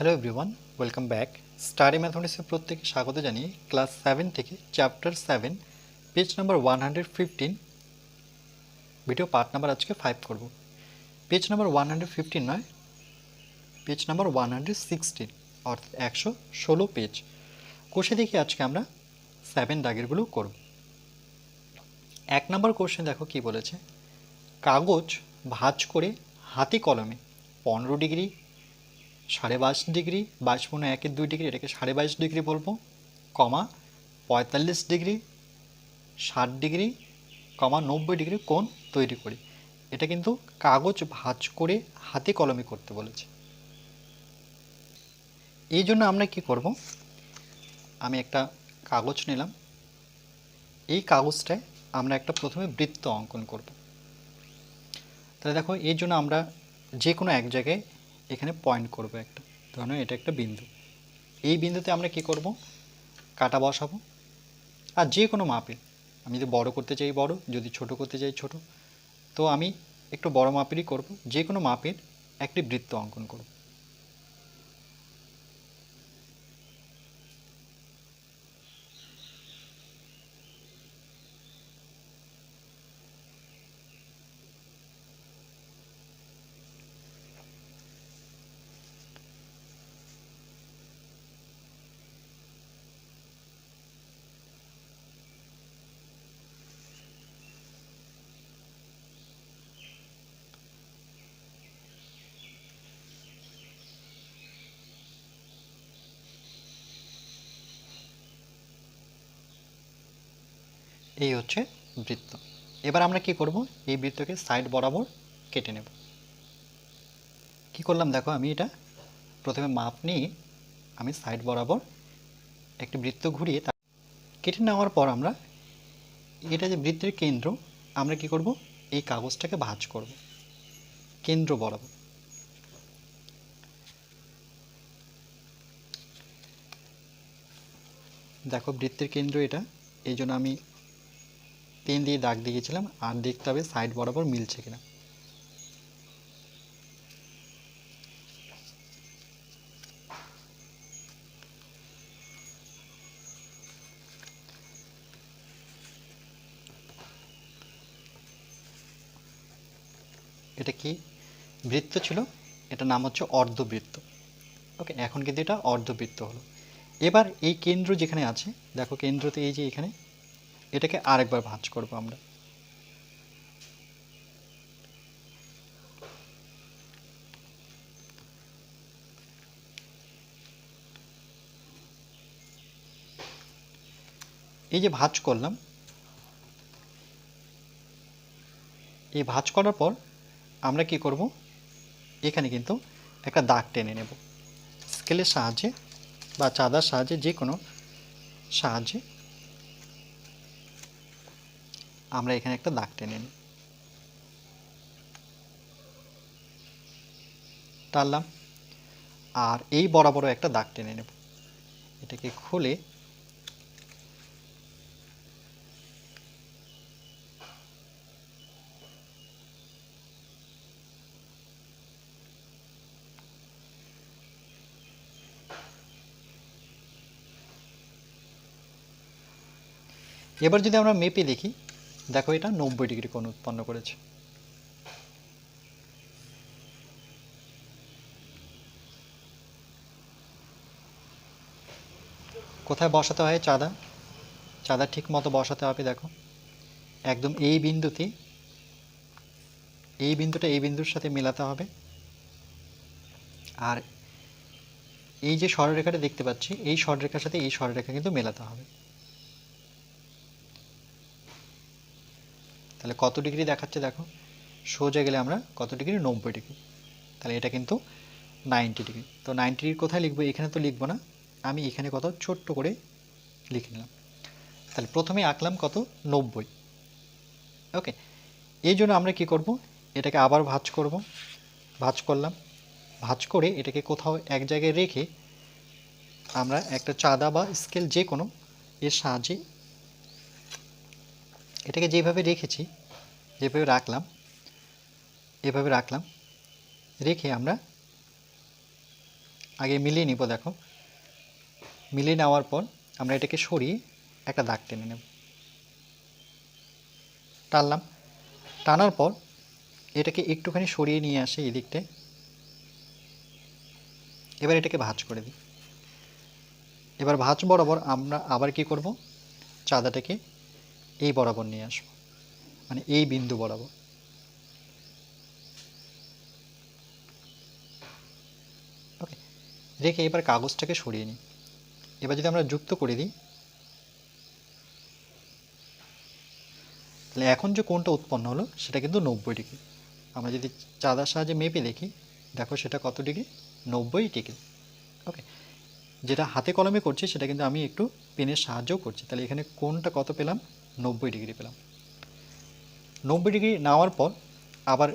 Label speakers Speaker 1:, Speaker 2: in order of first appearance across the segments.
Speaker 1: Hello everyone, welcome back. Study ম্যাথমেটিক্সে প্রত্যেকে স্বাগত জানিয়ে ক্লাস 7 থেকে chapter 7 page number 115 video part number আজকে 5 করব। পেজ নাম্বার 115 নয়, পেজ নাম্বার 116 অর্থাৎ 116 পেজ। কোষে দেখি আজকে আমরা 7 দাগেরগুলো করব। 1 নম্বর কোশ্চেন দেখো কি বলেছে, কাগজ ভাঁজ করে হাতে কলমে 15 ডিগ্রি, 22.5 ডিগ্রি, 22.1-2 ডিগ্রি, এটাকে 22.5 ডিগ্রি বলবো, কমা 45 ডিগ্রি, 60 ডিগ্রি, কমা 90 ডিগ্রি কোণ তৈরি করি। এটা কিন্তু কাগজ ভাঁজ করে হাতে কলমে করতে বলেছে। এই জন্য আমরা কি করব, আমি একটা কাগজ নিলাম, এই কাগজটায় আমরা একটা প্রথমে বৃত্ত অঙ্কন করব। তাহলে দেখো এই জন্য আমরা যে কোনো এক জায়গায় এখানে পয়েন্ট করব একটা, ধরুন এটা একটা বিন্দু। এই বিন্দুতে আমরা কি করব, কাটা বসাবো, আর যে কোনো মাপের, আমি যদি বড় করতে চাই বড়, যদি ছোট করতে চাই ছোট, তো আমি একটু বড় মাপেরই করব। যে কোনো মাপের একটি বৃত্ত অঙ্কন করব। এই হচ্ছে বৃত্ত। এবার আমরা কি করব, এই বৃত্তকে সাইড বরাবর কেটে নেব। কি করলাম দেখো, আমি এটা প্রথমে মাপ নিয়ে আমি সাইড বরাবর একটি বৃত্ত ঘুরিয়ে কেটে নেওয়ার পর আমরা এটা যে বৃত্তের কেন্দ্র, আমরা কি করব, এই কাগজটাকে ভাঁজ করব কেন্দ্র বরাবর। দেখো বৃত্তের কেন্দ্র এটা, এই জন্য আমি পেন দিয়ে দাগ দিয়েছিলাম, আর দেখতে হবে সাইড বরাবর মিলছে কিনা। এটা কি বৃত্ত ছিল, এটা নাম হচ্ছে অর্ধবৃত্ত। ওকে, এখন কিন্তু এটা অর্ধবৃত্ত হলো। এবার এই কেন্দ্র যেখানে আছে, দেখো কেন্দ্রতে এই যে এখানে, এটাকে আরেকবার ভাঁজ করব আমরা। এই যে ভাঁজ করলাম, এই ভাঁজ করার পর আমরা কি করব, এখানে কিন্তু একটা দাগ টেনে নেব স্কেলের সাহায্যে বা চাঁদার সাহায্যে, যে কোনো সাহায্যে আমরা এখানে একটা দাগ টেনে নিই, টানলাম, আর এই বরাবরও একটা দাগ টেনে নেব। এটাকে খুলে এবার যদি আমরা মেপে দেখি, দেখো এটা 90 ডিগ্রি কোণ উৎপন্ন করেছে। কোথায় বসাতে হয় চাঁদা, চাঁদা ঠিক মতো বসাতে হবে। দেখো একদম এই বিন্দুতে, এই বিন্দুটা এই বিন্দুর সাথে মেলাতে হবে, আর এই যে সরলরেখাটা দেখতে পাচ্ছি, এই সরলরেখার সাথে এই সরলরেখা কিন্তু মেলাতে হবে। তাহলে কত ডিগ্রি দেখাচ্ছে দেখো, সোজা গেলে আমরা কত ডিগ্রি, 90 ডিগ্রি। তাহলে এটা কিন্তু 90 ডিগ্রি। তো 90 ডিগ্রি কোথায় লিখবো, এখানে তো লিখবো না, আমি এখানে কত ছোট্ট করে লিখে নিলাম। তাহলে প্রথমে আঁকলাম কত, 90। ওকে, এই জন্য আমরা কি করব, এটাকে আবার ভাঁজ করব। ভাঁজ করলাম, ভাঁজ করে এটাকে কোথাও এক জায়গায় রেখে আমরা একটা চাঁদা বা স্কেল যে কোনো এর সাহায্যে এটাকে যেভাবে রেখেছি, যেভাবে রাখলাম, এভাবে রাখলাম, রেখে আমরা আগে মিলিয়ে নিব। দেখো মিলিয়ে নেওয়ার পর আমরা এটাকে সরিয়ে একটা দাগ টেনে নেব, টানলাম। টানার পর এটাকে একটুখানি সরিয়ে নিয়ে আসে এই দিকটায়। এবার এটাকে ভাঁজ করে দিই। এবার ভাঁজ বরাবর আমরা আবার কি করব, চাঁদাটাকে এই বরাবর নিয়ে আসব, মানে এই বিন্দু বরাবর। ওকে, রেখে এবার কাগজটাকে সরিয়ে নিই। এবার যদি আমরা যুক্ত করে দিই, তাহলে এখন যে কোণটা উৎপন্ন হলো সেটা কিন্তু 90 ডিগ্রি। আমরা যদি চাঁদার সাহায্যে মেপে দেখি, দেখো সেটা কত ডিগ্রি, 90 ডিগ্রি। ওকে, যেটা হাতে কলমে করছি সেটা কিন্তু আমি একটু পেনের সাহায্যও করছি। তাহলে এখানে কোণটা কত পেলাম, 90 ডিগ্রি পেলাম। 90 ডিগ্রি নেওয়ার পর আবার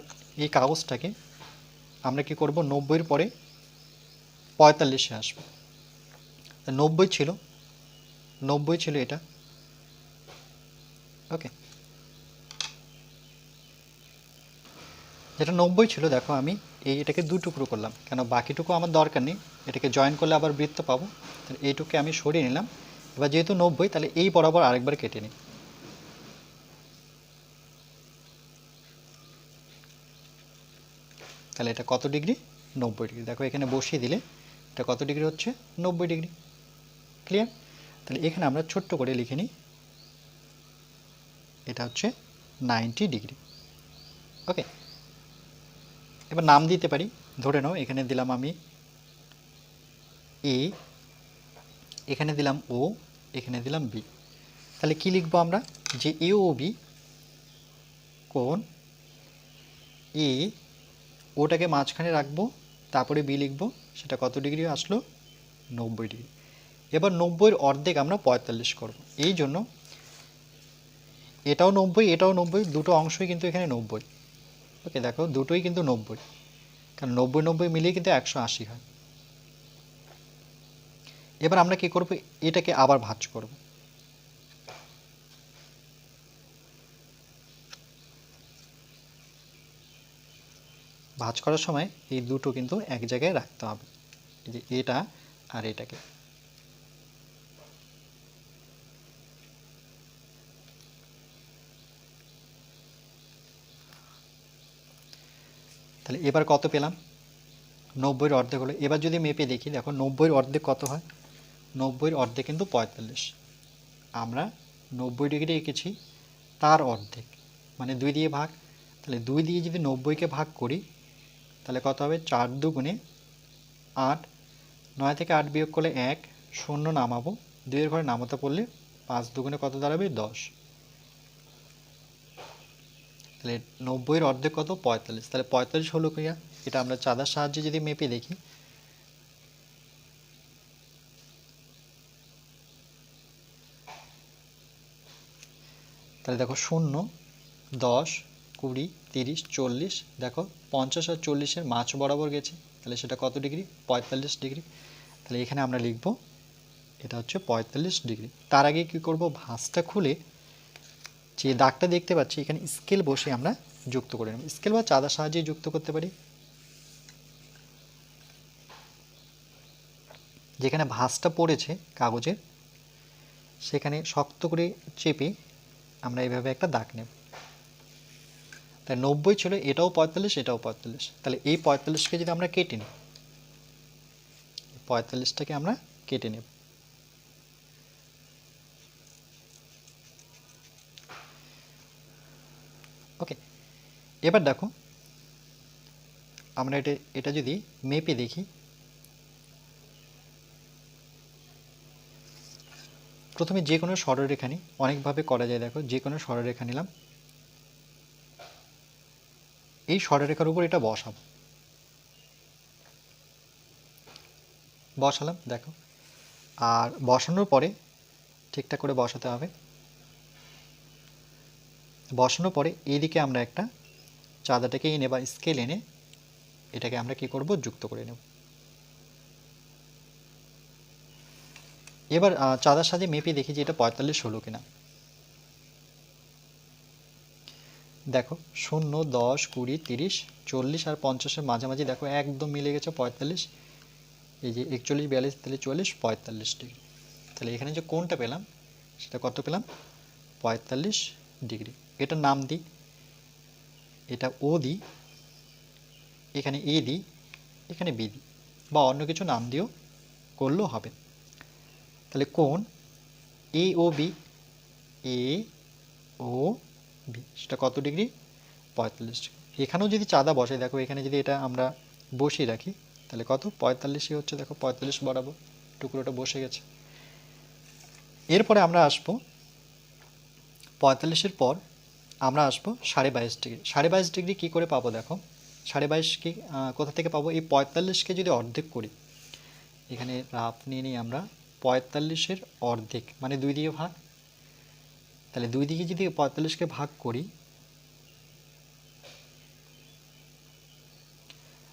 Speaker 1: এই কাগজটাকে আমরা কি করব, 90-এর পরে 45-এ আসবো। 90 ছিল, 90 ছিল এটা। ওকে, যেটা 90 ছিল, দেখো আমি এটাকে দু টুকরো করলাম, কেন বাকিটুকু আমার দরকার নেই, এটাকে জয়েন করলে আবার বৃত্ত পাবো। তাহলে এইটুকে আমি সরিয়ে নিলাম। এবার যেহেতু 90, তাহলে এই বরাবর আরেকবার কেটে নিই। তাহলে এটা কত ডিগ্রি, 90 ডিগ্রি। দেখো এখানে বসিয়ে দিলে এটা কত ডিগ্রি হচ্ছে, 90 ডিগ্রি। ক্লিয়ার? তাহলে এখানে আমরা ছোট্ট করে লিখে নিই, এটা হচ্ছে 90 ডিগ্রি। ওকে, এবার নাম দিতে পারি। ধরে নাও এখানে দিলাম আমি এ, এখানে দিলাম ও, এখানে দিলাম বি। তাহলে কি লিখবো আমরা, যে এ ও বি কোণ এ, ওটাকে মাঝখানে রাখবো, তারপরে বি লিখবো, সেটা কত ডিগ্রি আসলো, 90 ডিগ্রি। এবার 90-এর অর্ধেক আমরা 45 করব। এই জন্য এটাও 90, এটাও 90, দুটো অংশই কিন্তু এখানে 90। ওকে, দেখো দুটোই কিন্তু 90, কারণ 90-90 মিলিয়ে কিন্তু 180 হয়। এবার আমরা কি করব, এটাকে আবার ভাঁজ করব। ভাঁজ করার সময় এই দুটো কিন্তু এক জায়গায় রাখতে হবে, এই যে এটা আর এটাকে। তাহলে এবার কত পেলাম, 90-এর অর্ধেক হলো। এবার যদি মেপে দেখি, দেখো 90-এর অর্ধেক কত হয়, 90-এর অর্ধেক কিন্তু 45। আমরা 90 ডিগ্রি এঁকেছি, তার অর্ধেক মানে 2 দিয়ে ভাগ। তাহলে 2 দিয়ে যদি 90-কে ভাগ করি, তাহলে কত হবে, 4 দুগুণে 8, 9 থেকে 8 বিয়োগ করলে 1, 0 নামাবো, 2-এর ঘরে নামাতে পড়লে 5 দুগুণে কত দাঁড়াবে, 10। তাহলে 90-এর অর্ধেক কত, 45। তাহলে 45 হলো কিনা, এটা আমরা চাঁদার সাহায্যে যদি মেপে দেখি, তাহলে দেখো 0, 10, 20, 30, 40, দেখো 50 আর 40-এর মাঝ বরাবর গেছে, তাহলে সেটা কত ডিগ্রি, 45 ডিগ্রি। তাহলে এখানে আমরা লিখব এটা হচ্ছে 45 ডিগ্রি। তার আগে কি করব, ভাঁজটা খুলে যে দাগটা দেখতে পাচ্ছি এখানে স্কেল বসে আমরা যুক্ত করে নেব। স্কেল বা চাঁদার সাহায্যে যুক্ত করতে পারি। যেখানে ভাঁজটা পড়েছে কাগজের, সেখানে শক্ত করে চেপে আমরা এইভাবে একটা দাগ নেব। তাই 90 ছিল, এটাও 45, এটাও 45। তাহলে এই 45-কে যদি আমরা কেটে নিই, 45টাকে আমরা কেটে নেব। ওকে, এবার দেখো আমরা এটা যদি মেপে দেখি, প্রথমে যে কোনো সরলরেখা নিই, অনেকভাবে করা যায়। দেখো যে কোনো সরলরেখা নিলাম, এই সরলরেখার উপর এটা বসাবো, বসালাম। দেখো, আর বসানোর পরে ঠিকঠাক করে বসাতে হবে। বসানোর পরে এইদিকে আমরা একটা চাঁদাটাকে এনে বা স্কেল এনে এটাকে আমরা কি করব, যুক্ত করে নেব। এবার চাঁদার সাথে মেপে দেখি যে এটা 45 হলো কিনা। দেখো 0, 10, 20, 30, 40 আর 50-এর মাঝামাঝি দেখো একদম মিলে গেছে 45। এই যে 41 42 43 45 ডিগ্রি। তাহলে এখানে যে কোণটা পেলাম সেটা কত পেলাম? 45 ডিগ্রি। এটার নাম দিই, এটা ও দিই, এখানে এ দিই, এখানে বি দিই, বা অন্য কিছু নাম দিয়েও করলেও হবে। তাহলে কোণ এ ও বি, এ ও বি সেটা কত ডিগ্রি? 45 ডিগ্রি। এখানেও যদি চাঁদা বসে, দেখো এখানে যদি এটা আমরা বসিয়ে রাখি তাহলে কত? 45ই হচ্ছে, দেখো 45 বরাবর টুকরোটা বসে গেছে। এরপরে আমরা আসবো 45-এর পর আমরা আসবো 22.5 ডিগ্রি। 22.5 ডিগ্রি কী করে পাবো? দেখো 22.5 কি কোথা থেকে পাবো? এই 45কে যদি অর্ধেক করি, এখানে রাফ নিয়ে নিই আমরা, 45-এর অর্ধেক মানে 2 দিয়ে ভাগ। তাহলে 2 দিকে যদি 45কে ভাগ করি,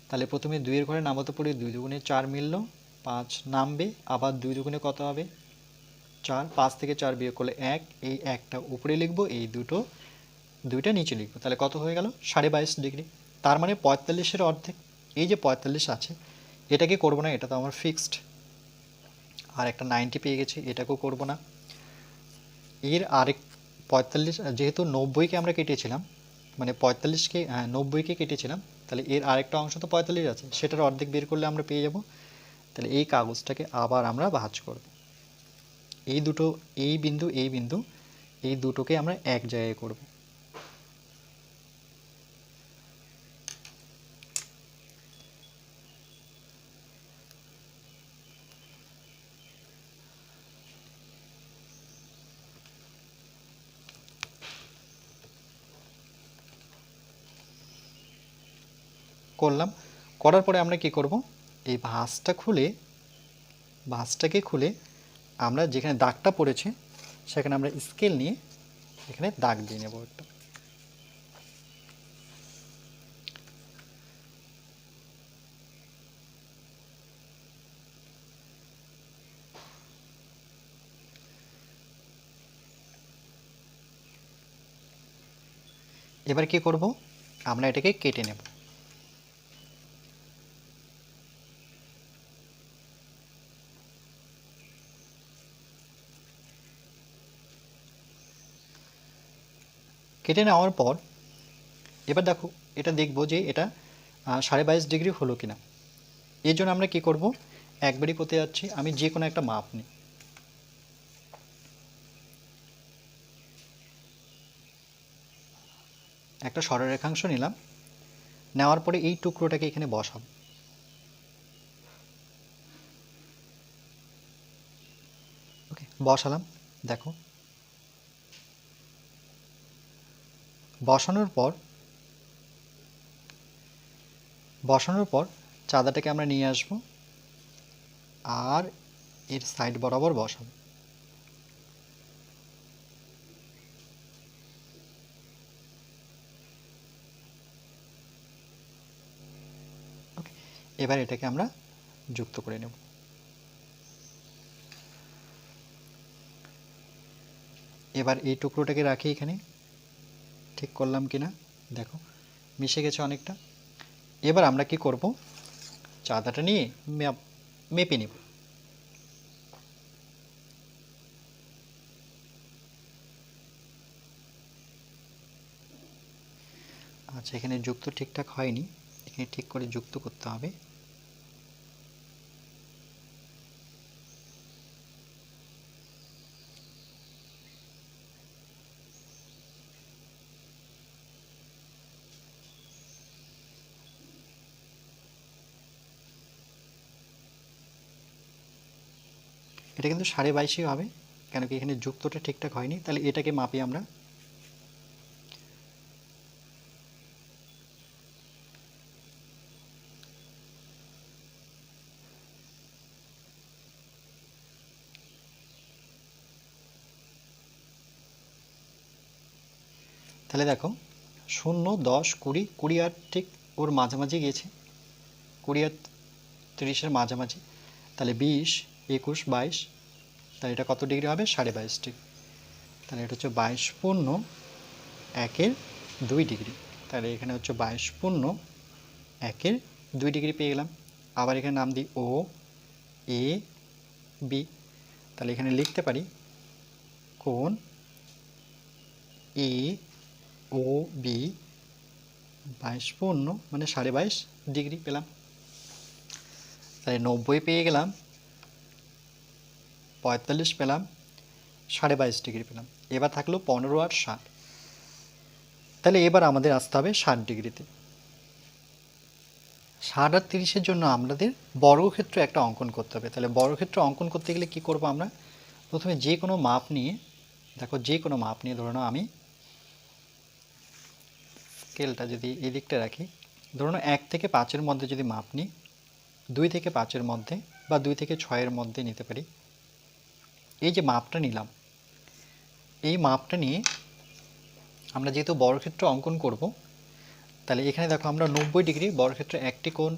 Speaker 1: তাহলে প্রথমে 2-এর ঘরে নামাতে পড়ে 2 দুগুণে 4 মিলল, 5 নামবে, আবার 2 দুগুণে কত হবে? 4, 5 থেকে 4 বিয়োগ করলে 1, এই একটা উপরে লিখবো, এই দুইটা নিচে লিখবো, তাহলে কত হয়ে গেল? 22.5 ডিগ্রি। তার মানে 45-এর অর্ধেক। এই যে 45 আছে এটাকে করবো না, এটা তো আমার ফিক্সড। আর একটা 90 পেয়ে গেছি, এটাকেও করবো না। এর আরেক 45, যেহেতু 90কে আমরা কেটেছিলাম, মানে 45কে 90কে কেটেছিলাম, তাহলে এর আরেকটা অংশ তো 45 আছে, সেটার অর্ধেক বের করলে আমরা পেয়ে যাব। তাহলে এই কাগজটাকে আবার আমরা ভাঁজ করব। এই দুটো, এই বিন্দু এই বিন্দু, এই দুটোকে আমরা এক জায়গায় করব। করলাম, করার পরে আমরা কি করব? এই ভাঁজটাকে খুলে আমরা যেখানে দাগটা পড়েছে সেখানে আমরা স্কেল নিয়ে এখানে দাগ দিয়ে নেব একটা। এবার কি করব? আমরা এটাকে কেটে নেব। কেটে নেওয়ার পর এবার দেখো, এটা দেখব যে এটা 22.5 ডিগ্রি হলো কিনা। এর জন্য আমরা কি করব? একবারই করতে যাচ্ছি, আমি যে কোনো একটা মাপ নিই। একটা সরলরেখাংশ নিলাম, নেওয়ার পরে এই টুকরোটাকে এখানে বসাবো। ওকে, বসালাম। দেখো বসানোর পর চাঁদাটাকে আমরা নিয়ে আসব আর এর সাইড বরাবর বসাবো। ওকে, এবার এটাকে আমরা যুক্ত করে নেব। এবার এই টুকরোটাকে রাখি এখানে, ঠিক করলাম কিনা দেখো মিশে গেছে অনেকটা। এবার আমরা কি করব? চাঁদাটা নিয়ে মেপে নেব। আচ্ছা, এখানে যুক্ত ঠিকঠাক হয়নি, এখানে ঠিক করে যুক্ত করতে হবে। এটা কিন্তু 22.5 হবে, কেন কি এখানে যুক্তটা ঠিকঠাক হয়নি। তাহলে এটাকে মাপি আমরা। তাহলে দেখো 0, 10, 20, 20 আর ঠিক ওর মাঝামাঝি গিয়েছে, 20 আর 30-এর মাঝামাঝি। তাহলে 20, 21, 22, তাহলে এটা কত ডিগ্রি হবে? 22.5 ডিগ্রি। তাহলে এটা হচ্ছে 22.1/2 ডিগ্রি। তাহলে এখানে হচ্ছে 22.1/2 ডিগ্রি পেয়ে গেলাম। আবার এখানে নাম দিই ও, এ বি। তাহলে এখানে লিখতে পারি কোণ এ ও বি 22 মানে 22.5 ডিগ্রি পেলাম। তাহলে 90 পেয়ে গেলাম, 45 পেলাম, 22.5 ডিগ্রি পেলাম। এবার থাকলো 15 আর 60। তাহলে এবার আমাদের আসতে হবে 60 ডিগ্রিতে। 60 আর 30-এর জন্য আমাদের বর্গক্ষেত্র একটা অঙ্কন করতে হবে। তাহলে বর্গক্ষেত্র অঙ্কন করতে গেলে কি করব আমরা? প্রথমে যে কোনো মাপ নিয়ে, দেখো যে কোনো মাপ নিয়ে ধরে নাও আমি স্কেলটা যদি এই দিকটা রাখি, ধরুন 1 থেকে 5-এর মধ্যে যদি মাপ নিই, 2 থেকে 5-এর মধ্যে বা 2 থেকে 6-এর মধ্যে নিতে পারি। এই যে মাপটা নিলাম, এই মাপটা নিয়ে আমরা যেহেতু বর্গক্ষেত্র অঙ্কন করব, তাহলে এখানে দেখো আমরা 90 ডিগ্রি বর্গক্ষেত্রে একটি কোণ,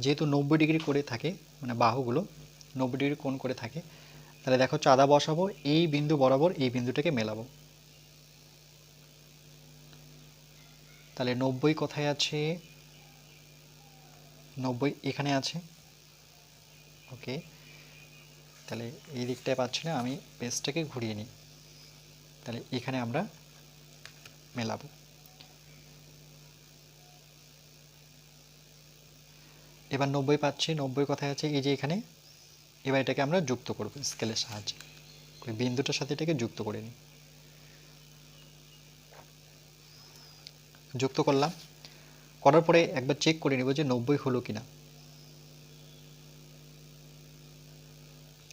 Speaker 1: যেহেতু 90 ডিগ্রি করে থাকে, মানে বাহুগুলো 90 ডিগ্রি কোণ করে থাকে, তাহলে দেখো চাঁদা বসাবো, এই বিন্দু বরাবর এই বিন্দুটাকে মেলাবো। তাহলে 90 কোথায় আছে? 90 এখানে আছে। ওকে, তাহলে এই দিকটায় পাচ্ছি না, আমি পেজটাকে ঘুরিয়ে নিই। তাহলে এখানে আমরা মেলাবো। এবার 90 পাচ্ছি, 90 কোথায় আছে? এই যে এখানে। এবার এটাকে আমরা যুক্ত করব স্কেলের সাহায্যে, ওই বিন্দুটার সাথে এটাকে যুক্ত করে নিই। যুক্ত করলাম, করার পরে একবার চেক করে নিব যে 90 হলো কিনা।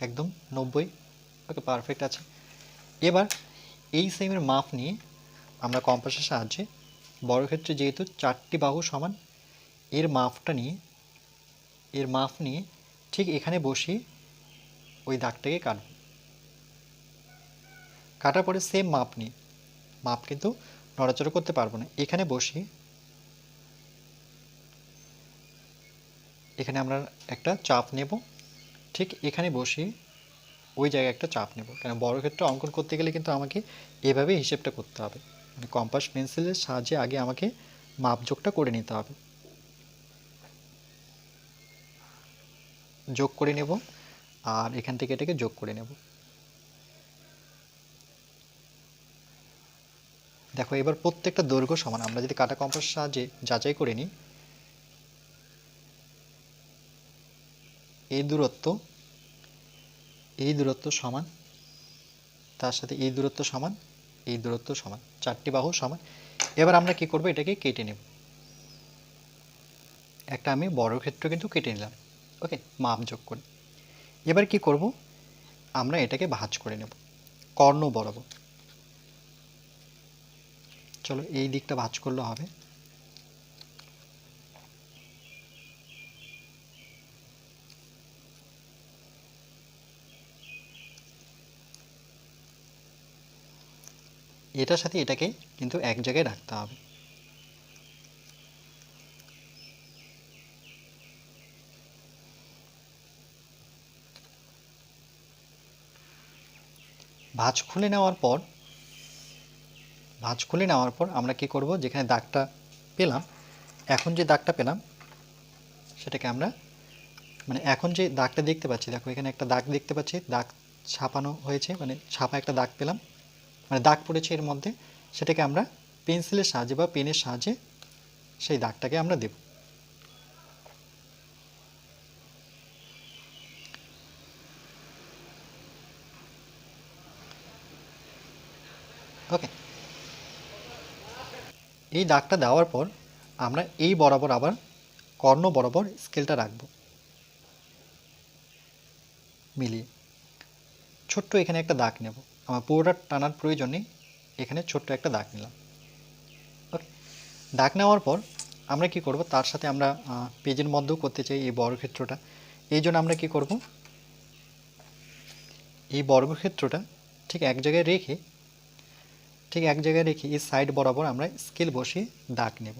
Speaker 1: একদম 90। ওকে, পারফেক্ট আছে। এবার এই সেমের মাপ নিয়ে আমরা কম্পাসের সাহায্যে বর্গক্ষেত্রে যেহেতু 4টি বাহু সমান, এর মাপ নিয়ে ঠিক এখানে বসিয়ে ওই দাগটাকে কাটব। কাটার পরে সেম মাপ নিয়ে, মাপ কিন্তু নড়াচড়া করতে পারবো না, এখানে বসিয়ে এখানে আমরা একটা চাপ নেব, ঠিক এখানে বসিয়ে ওই জায়গায় একটা চাপ নেব। কেন বর্গক্ষেত্র অঙ্কন করতে গেলে কিন্তু আমাকে এভাবে হিসেবটা করতে হবে, মানে কম্পাস পেন্সিলের সাহায্যে আগে আমাকে মাপযোগটা করে নিতে হবে। যোগ করে নেব আর এখান থেকে এটাকে যোগ করে নেব। দেখো এবার প্রত্যেকটা দৈর্ঘ্য সমান। আমরা যদি কাটা কম্পাসের সাহায্যে যাচাই করে নিই, এই দূরত্ব সমান, তার সাথে এই দূরত্ব সমান, এই দূরত্ব সমান, 4টি বাহু সমান। এবার আমরা কি করব? এটাকে কেটে নেব। একটা আমি বর্গক্ষেত্র কিন্তু কেটে নিলাম। ওকে, মাপ যোগ করে। এবার কি করব? আমরা এটাকে ভাঁজ করে নেব কর্ণ বরাবর। চলো এই দিকটা ভাঁজ করলে হবে। এটার সাথে এটাকে কিন্তু এক জায়গায় রাখতে হবে। ভাঁজ খুলে নেওয়ার পর আমরা কি করব? যেখানে দাগটা পেলাম, এখন যে দাগটা পেলাম সেটাকে আমরা, মানে এখন যে দাগটা দেখতে পাচ্ছি, দেখো এখানে একটা দাগ দেখতে পাচ্ছি, দাগ ছাপানো হয়েছে, মানে ছাপা একটা দাগ পেলাম, মানে দাগ পড়েছে এর মধ্যে, সেটাকে আমরা পেন্সিলের সাহায্যে বা পেনের সাহায্যে সেই দাগটাকে আমরা দেব। ওকে, এই দাগটা দেওয়ার পর আমরা এই বরাবর আবার কর্ণ বরাবর স্কেলটা রাখব মিলিয়ে। ছোট্ট এখানে একটা দাগ নেব, আমার পুরোটা টানার প্রয়োজন নেই, এখানে ছোট্ট একটা দাগ নিলাম। ওকে, দাগ নেওয়ার পর আমরা কি করব? তার সাথে আমরা পেজের মধ্যেও করতে চাই এই বর্গক্ষেত্রটা। এই জন্য আমরা কি করব? এই বর্গক্ষেত্রটা ঠিক এক জায়গায় রেখে এই সাইড বরাবর আমরা স্কেল বসিয়ে দাগ নেব।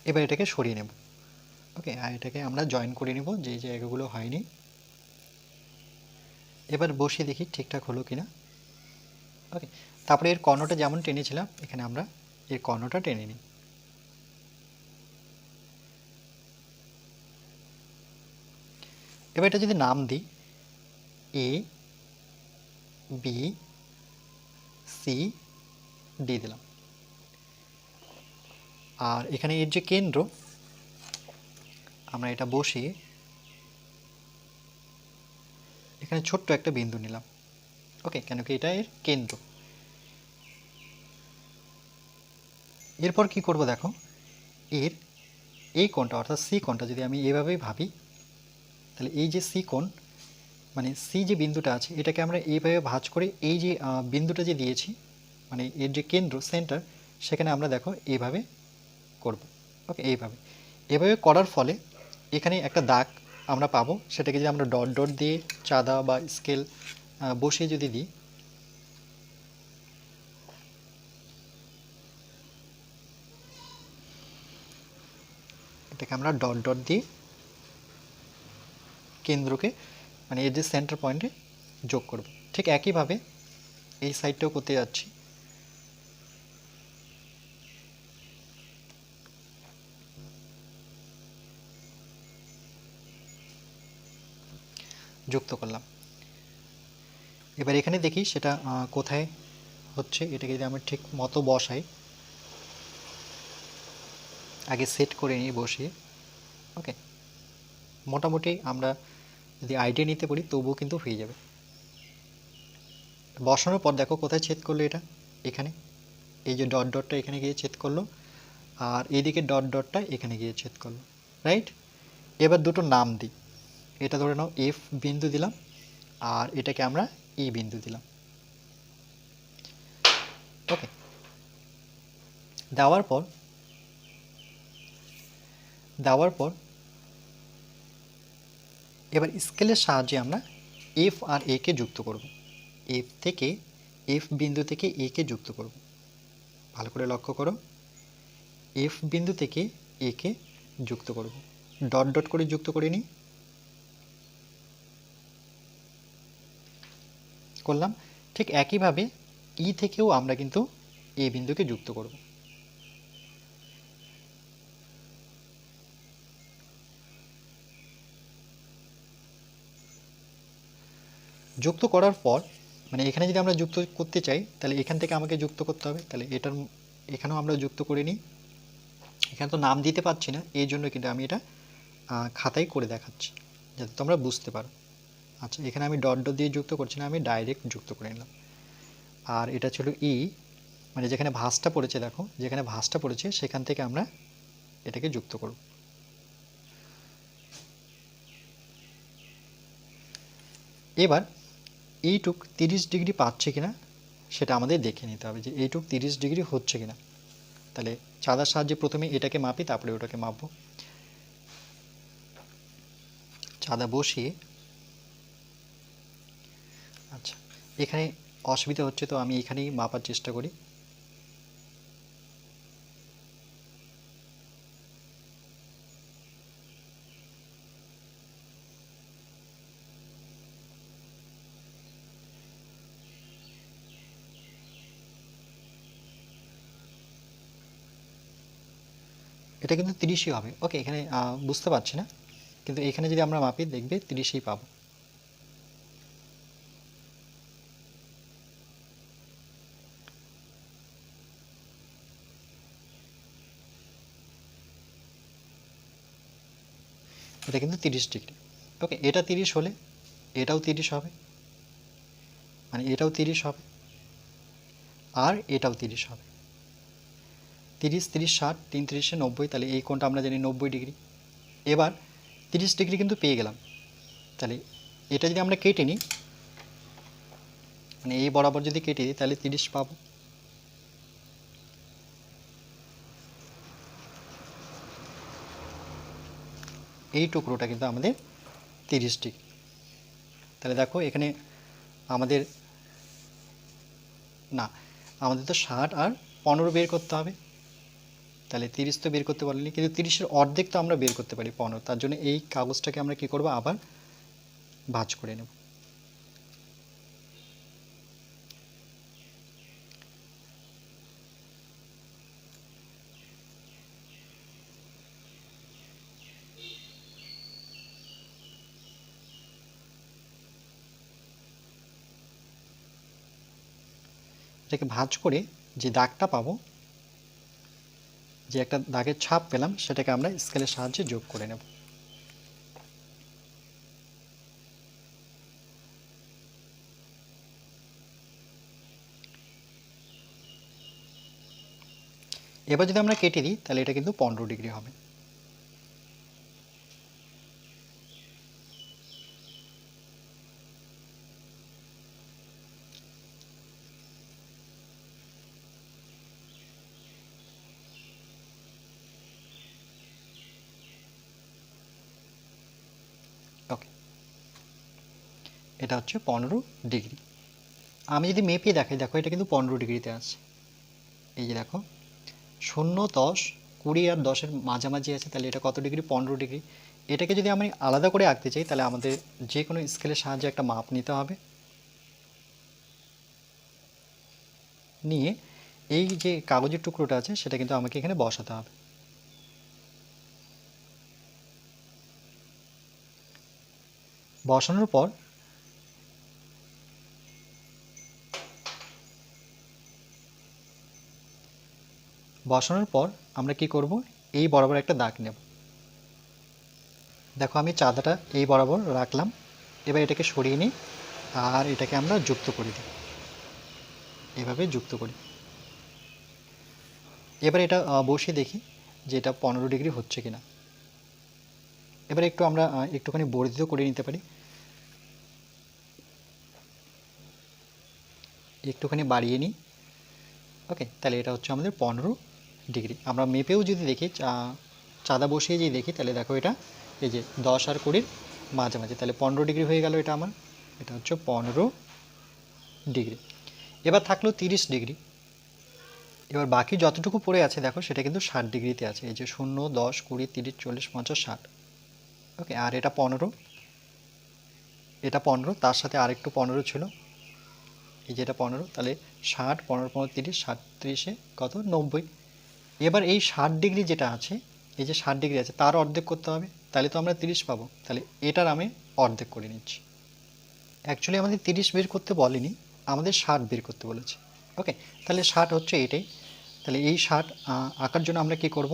Speaker 1: এবার এটাকে সরিয়ে নেব। ওকে, আর এটাকে আমরা জয়েন করে নেব যে জায়গাগুলো হয়নি। এবার বসিয়ে দেখি ঠিকঠাক হলো কিনা। ওকে, তারপরে এর কর্ণটা যেমন টেনেছিলাম এখানে আমরা এর কর্ণটা টেনে নিই। এবার এটা যদি নাম দিই এ বি সি ডি দিলাম, আর এখানে এর যে কেন্দ্র আমরা এটা বসিয়ে এখানে ছোট্ট একটা বিন্দু নিলাম। ওকে, কেন কি এটা এর কেন্দ্র। এরপর কি করব দেখো, এর এই কোণটা অর্থাৎ সি কোণটা যদি আমি এভাবেই ভাবি, তাহলে এই যে সি কোণ মানে সি যে বিন্দুটা আছে এটাকে আমরা এইভাবে ভাঁজ করে এই যে বিন্দুটা যে দিয়েছি মানে এর যে কেন্দ্র সেন্টার সেখানে আমরা দেখো এইভাবে করব। ওকে, এইভাবে এভাবে করার ফলে এখানে একটা দাগ আমরা পাবো, সেটাকে যদি আমরা ডট ডট দিয়ে চাঁদা বা স্কেল বসিয়ে যদি দিই, এটাকে আমরা ডট ডট দিয়ে কেন্দ্রকে মানে এর যে সেন্টার পয়েন্টে যোগ করব। ঠিক একইভাবে এই সাইডটাও করতে যাচ্ছি। যুক্ত করলাম। এবার এখানে দেখি সেটা কোথায় হচ্ছে। এটাকে যদি আমরা ঠিক মতো বসাই, আগে সেট করে নিই বসিয়ে। ওকে, মোটামুটি আমরা যদি আইডিয়া নিতে পারি তবুও কিন্তু হয়ে যাবে। বসানোর পর দেখো কোথায় ছেদ করলো, এটা এখানে এই যে ডট ডটটা এখানে গিয়ে ছেদ করলো, আর এইদিকে ডট ডটটা এখানে গিয়ে ছেদ করলো, রাইট। এবার দুটো নাম দিই, এটা ধরে নাও এফ বিন্দু দিলাম আর এটাকে আমরা ই বিন্দু দিলাম। ওকে, দেওয়ার পর এবার স্কেলের সাহায্যে আমরা এফ আর এ কে যুক্ত করব। এফ বিন্দু থেকে এ কে যুক্ত করব। ভালো করে লক্ষ্য করো, এফ বিন্দু থেকে এ কে যুক্ত করব, ডট ডট করে যুক্ত করে নিই, করলাম। ঠিক একইভাবে ই থেকেও আমরা কিন্তু এ বিন্দুকে যুক্ত করব। যুক্ত করার পর মানে এখানে যদি আমরা যুক্ত করতে চাই তাহলে এখান থেকে আমাকে যুক্ত করতে হবে, তাহলে এখানেও আমরা যুক্ত করে নিই। এখানে তো নাম দিতে পারছি না, এই জন্য কিন্তু আমি এটা খাতায় করে দেখাচ্ছি যাতে তোমরা বুঝতে পারো। আচ্ছা, এখানে আমি ডট ডট দিয়ে যুক্ত করছি না, আমি ডাইরেক্ট যুক্ত করে নিলাম। আর এটা ছিল ই মানে যেখানে ভাঁজটা পড়েছে, দেখো যেখানে ভাঁজটা পড়েছে সেখান থেকে আমরা এটাকে যুক্ত করব। এবার এইটুক 30 ডিগ্রি পাচ্ছে কিনা সেটা আমাদের দেখে নিতে হবে যে এইটুক 30 ডিগ্রি হচ্ছে কিনা। তাহলে চাঁদার সাহায্যে প্রথমে এটাকে মাপি, তারপরে ওটাকে মাপবো। চাঁদা বসিয়ে, আচ্ছা এখানে অসুবিধা হচ্ছে তো আমি এখানেই মাপার চেষ্টা করি। এটা কিন্তু 30ই হবে। ওকে, এখানে বুঝতে পারছি না, কিন্তু এখানে যদি আমরা মাপি দেখবে 30ই পাবো। এটা কিন্তু 30 ডিগ্রি। ওকে, এটা 30 হলে এটাও 30 হবে, মানে এটাও 30 হবে আর এটাও 30 হবে। 30 30 60 3 30 90, তাহলে এই কোণটা আমরা জানি 90 ডিগ্রি। এবার 30 ডিগ্রি কিন্তু পেয়ে গেলাম। তাহলে এটা যদি আমরা কেটে নিই মানে এই বরাবর যদি কেটে দিই তাহলে 30 পাবো। এই টুকরোটা কিন্তু আমাদের 30 ডিগ্রি। তাহলে দেখো এখানে আমাদের না, আমাদের তো 60 আর 15 বের করতে হবে। তাহলে 30 তো বের করতে পারিনি, কিন্তু 30-এর অর্ধেক তো আমরা বের করতে পারি 15। তার জন্য এই কাগজটাকে আমরা কি করব, আবার ভাঁজ করে নেব। এটাকে ভাঁজ করে যে দাগটা পাবো, যে একটা দাগের ছাপ পেলাম, সেটাকে আমরা স্কেলের সাহায্যে যোগ করে নেব। এবার যদি আমরা কেটে দিই তাহলে এটা কিন্তু 15 ডিগ্রি হবে। ওকে, এটা হচ্ছে 15 ডিগ্রি। আমি যদি মেপে দেখাই, দেখো এটা কিন্তু 15 ডিগ্রিতে আছে। এই যে দেখো 0, 10, 20 আর 10-এর মাঝামাঝি আছে, তাহলে এটা কত ডিগ্রি, 15 ডিগ্রি। এটাকে যদি আমি আলাদা করে আঁকতে চাই তাহলে আমাদের যে কোনো স্কেলের সাহায্যে একটা মাপ নিতে হবে, নিয়ে এই যে কাগজের টুকরোটা আছে সেটা কিন্তু আমাকে এখানে বসাতে হবে। বসানোর পর আমরা কি করব, এই বরাবর একটা দাগ নেব। দেখো আমি চাঁদাটা এই বরাবর রাখলাম। এবার এটাকে সরিয়ে নিই আর এটাকে আমরা যুক্ত করে দিই, এভাবে যুক্ত করি। এবার এটা বসিয়ে দেখি যে এটা 15 ডিগ্রি হচ্ছে কিনা। এবার একটু আমরা একটুখানি বর্ধিত করে নিতে পারি, একটুখানি বাড়িয়ে নিই। ওকে, তাহলে এটা হচ্ছে আমাদের 15 ডিগ্রি। আমরা মেপেও যদি দেখি, চাঁদা বসিয়ে যদি দেখি, তাহলে দেখো এটা এই যে 10 আর 20-র মাঝামাঝি, তাহলে 15 ডিগ্রি হয়ে গেল এটা আমার। এটা হচ্ছে 15 ডিগ্রি। এবার থাকলো 30 ডিগ্রি। এবার বাকি যতটুকু পড়ে আছে দেখো সেটা কিন্তু 60 ডিগ্রিতে আছে। এই যে 0, 10, 20, 30, 40, 50, 60। ওকে, আর এটা 15, এটা 15, তার সাথে আরেকটু 15 ছিল, এই যে এটা 15, তাহলে 60, 15, 15, 30, 37-এ কত, 90। এবার এই 60 ডিগ্রি যেটা আছে, এই যে 60 ডিগ্রি আছে তার অর্ধেক করতে হবে, তাহলে তো আমরা 30 পাবো। তাহলে এটার আমি অর্ধেক করে নিচ্ছি। অ্যাকচুয়ালি আমাদের 30 বের করতে বলেনি, আমাদের 60 বের করতে বলেছে। ওকে, তাহলে 60 হচ্ছে এটাই। তাহলে এই 60 আঁকার জন্য আমরা কি করব,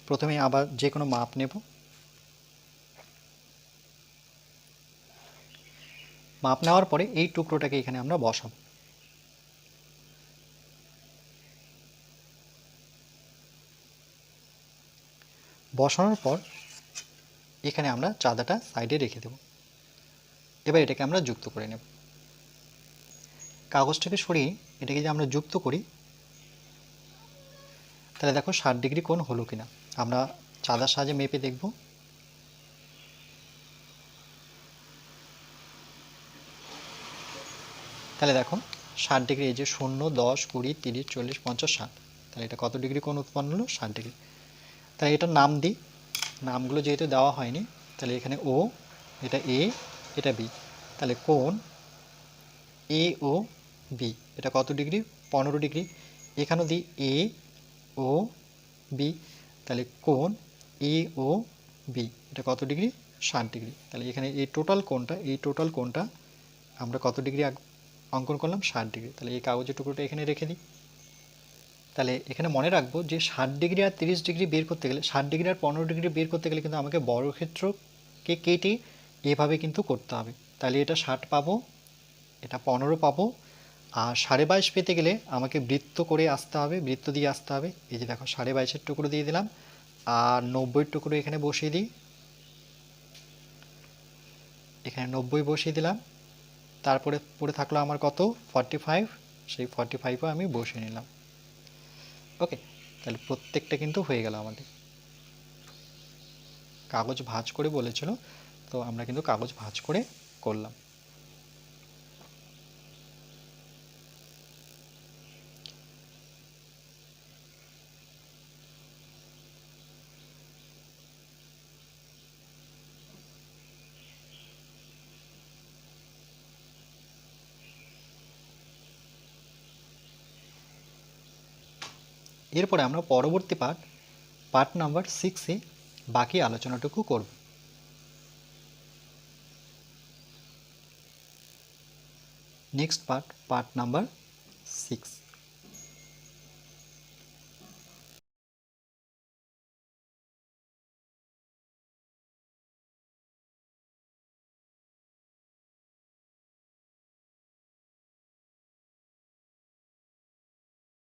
Speaker 1: প্রথমে আবার যে কোনো মাপ নেব। মাপ নেওয়ার পরে এই টুকরোটাকে এখানে আমরা বসাবো। বসানোর পর এখানে আমরা চাঁদাটা সাইডে রেখে দেব। এবার এটাকে আমরা যুক্ত করে নেব। কাগজটাকে সরিয়ে এটাকে যদি আমরা যুক্ত করি, তাহলে দেখো 60 ডিগ্রি কোণ হলো কিনা আমরা চাঁদার সাহায্যে মেপে দেখব। তাহলে দেখো 60 ডিগ্রি, এই যে 0, 10, 20, 30, 40, 50, 60, তাহলে এটা কত ডিগ্রি কোণ উৎপন্ন হলো, 60 ডিগ্রি। তাহলে এটার নাম দিই, নামগুলো যেহেতু দেওয়া হয়নি, তাহলে এখানে ও, এটা এ, এটা বি, তাহলে কোণ এ ও বি এটা কত ডিগ্রি, 15 ডিগ্রি। এখানেও দিই এ ও বি, তাহলে কোণ এ ও বি এটা কত ডিগ্রি, 60 ডিগ্রি। তাহলে এখানে এই টোটাল কোণটা আমরা কত ডিগ্রি অঙ্কন করলাম, 60 ডিগ্রি। তাহলে এই কাগজের টুকরোটা এখানে রেখে দিই। তাহলে এখানে মনে রাখবো যে 60 ডিগ্রি আর 30 ডিগ্রি বের করতে গেলে, 60 ডিগ্রি আর 15 ডিগ্রি বের করতে গেলে কিন্তু আমাকে বর্গক্ষেত্রকে কেটে এভাবে কিন্তু করতে হবে। তাহলে এটা 60 পাবো, এটা 15 পাবো, আর 22.5 পেতে গেলে আমাকে বৃত্ত করে আসতে হবে, বৃত্ত দিয়ে আসতে হবে। এই যে দেখো 22.5-এর টুকরো দিয়ে দিলাম, আর 90-এর টুকরো এখানে বসিয়ে দিই, এখানে 90 বসিয়ে দিলাম। তারপরে পড়ে থাকলো আমার কত, 45, সেই 45ও আমি বসিয়ে নিলাম। ওকে, তাহলে প্রত্যেকটা কিন্তু হয়ে গেল আমাদের। কাগজ ভাঁজ করে বলেছিল, তো আমরা কিন্তু কাগজ ভাঁজ করে করলাম। এরপরে আমরা পরবর্তী পার্ট নাম্বার 6-এ বাকি আলোচনাটুকু করব। Next part number 6।